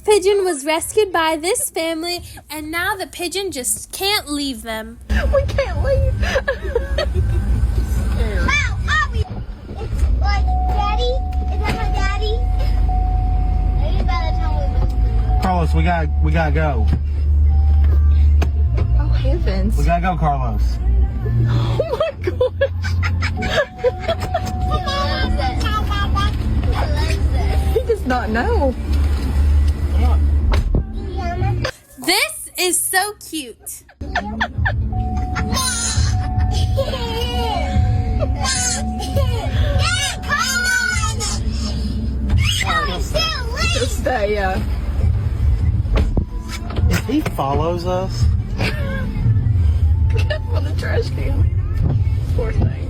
pigeon was rescued by this family, and now the pigeon just can't leave them. We can't leave. Wow, Abby! It's like, Daddy? Is that my daddy? Maybe by the time we move. Carlos, we gotta go. Oh heavens. We gotta go, Carlos. Oh my gosh. He does not know. This is so cute. Just stay, If he follows us, on the trash can. Poor thing.